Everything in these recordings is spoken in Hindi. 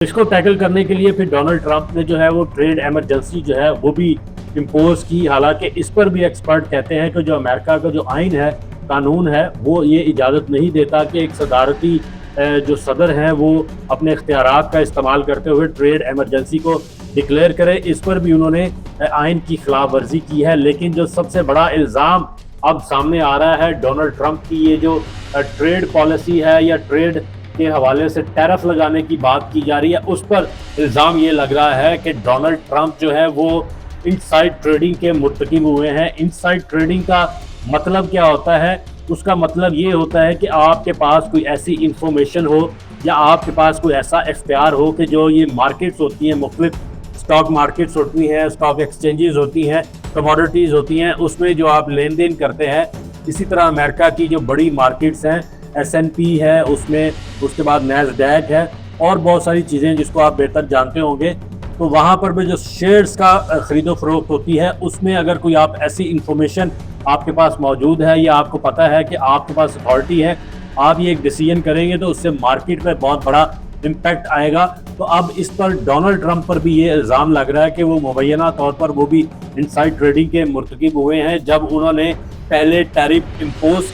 इसको टैकल करने के लिए फिर डोनाल्ड ट्रंप ने जो है वो ट्रेड इमरजेंसी जो है वो भी इम्पोज की। हालांकि इस पर भी एक्सपर्ट कहते हैं कि जो अमेरिका का जो आइन है, कानून है, वो ये इजाज़त नहीं देता कि एक सदारती जो सदर हैं वो अपने इख्तियारात का इस्तेमाल करते हुए ट्रेड इमरजेंसी को डिक्लेयर करे। इस पर भी उन्होंने आइन की खिलाफ वर्जी की है। लेकिन जो सबसे बड़ा इल्ज़ाम अब सामने आ रहा है डोनाल्ड ट्रंप की ये जो ट्रेड पॉलिसी है या ट्रेड के हवाले से टैरिफ लगाने की बात की जा रही है, उस पर इल्ज़ाम ये लग रहा है कि डोनाल्ड ट्रंप जो है वो इनसाइड ट्रेडिंग के मुर्तकिब हुए हैं। इनसाइड ट्रेडिंग का मतलब क्या होता है? उसका मतलब ये होता है कि आपके पास कोई ऐसी इंफॉर्मेशन हो या आपके पास कोई ऐसा इख्तियार हो कि जो ये मार्केट्स होती हैं, मुख्तलिफ स्टॉक मार्केट्स होती हैं, स्टॉक एक्सचेंजेस होती हैं, कमोडिटीज़ होती हैं, उसमें जो आप लेन देन करते हैं। इसी तरह अमेरिका की जो बड़ी मार्केट्स हैं, S&P है उसमें, उसके बाद नैस्डैक है और बहुत सारी चीज़ें जिसको आप बेहतर जानते होंगे। तो वहाँ पर भी जो शेयर्स का ख़रीदो फरोख्त होती है, उसमें अगर कोई आप ऐसी इंफॉर्मेशन आपके पास मौजूद है या आपको पता है कि आपके पास अथॉरिटी है, आप ये एक डिसीजन करेंगे तो उससे मार्केट में बहुत बड़ा इम्पैक्ट आएगा। तो अब इस पर डोनाल्ड ट्रंप पर भी ये इल्ज़ाम लग रहा है कि वो मुबैना तौर पर वो भी इनसाइड ट्रेडिंग के मुर्तकिब हुए हैं। जब उन्होंने पहले टैरिफ इम्पोज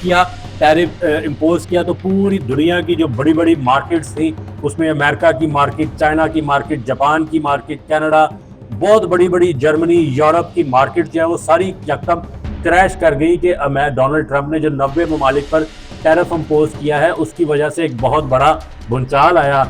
किया तो पूरी दुनिया की जो बड़ी बड़ी मार्केट्स थी, उसमें अमेरिका की मार्केट, चाइना की मार्केट, जापान की मार्केट, कनाडा, बहुत बड़ी बड़ी जर्मनी, यूरोप की मार्केट जो है वो सारी यकदम क्रैश कर गई कि डोनाल्ड ट्रंप ने जो 90 ममालिक पर टैरिफ इम्पोज किया है उसकी वजह से एक बहुत बड़ा भूचाल आया।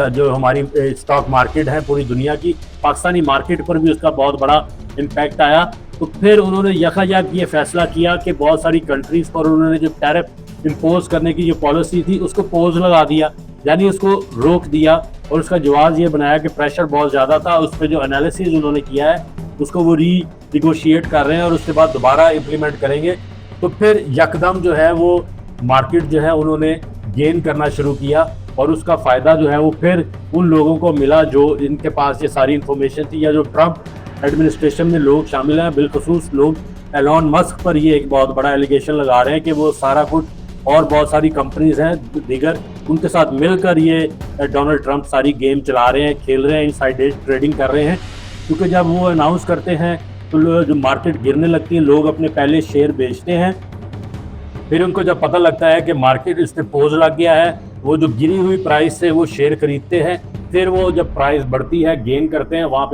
जो हमारी स्टॉक मार्केट है पूरी दुनिया की, पाकिस्तानी मार्केट पर भी उसका बहुत बड़ा इम्पैक्ट आया। तो फिर उन्होंने यकायक ये फैसला किया कि बहुत सारी कंट्रीज़ पर उन्होंने जो टैरिफ इम्पोज करने की जो पॉलिसी थी उसको पोज लगा दिया, यानी उसको रोक दिया। और उसका जवाब ये बनाया कि प्रेशर बहुत ज़्यादा था। उस पर जो एनालिसिस उन्होंने किया है उसको वो रीनिगोशिएट कर रहे हैं और उसके बाद दोबारा इम्प्लीमेंट करेंगे। तो फिर यकदम जो है वो मार्केट जो है उन्होंने गेन करना शुरू किया और उसका फ़ायदा जो है वो फिर उन लोगों को मिला जो इनके पास ये सारी इन्फॉर्मेशन थी, या जो ट्रंप एडमिनिस्ट्रेशन में लोग शामिल हैं। बिलखसूस लोग एलॉन मस्क पर ये एक बहुत बड़ा एलिगेशन लगा रहे हैं कि वो सारा कुछ, और बहुत सारी कंपनीज हैं दीगर, उनके साथ मिलकर ये डोनाल्ड ट्रंप सारी गेम चला रहे हैं, खेल रहे हैं, इनसाइड ट्रेडिंग कर रहे हैं। क्योंकि जब वो अनाउंस करते हैं तो जो मार्केट गिरने लगती है, लोग अपने पहले शेयर बेचते हैं। फिर उनको जब पता लगता है कि मार्केट इस पर पोज लग गया है, वो जो गिरी हुई प्राइस से वो शेयर खरीदते हैं। फिर वो जब प्राइस बढ़ती है, गेन करते हैं, वहाँ पे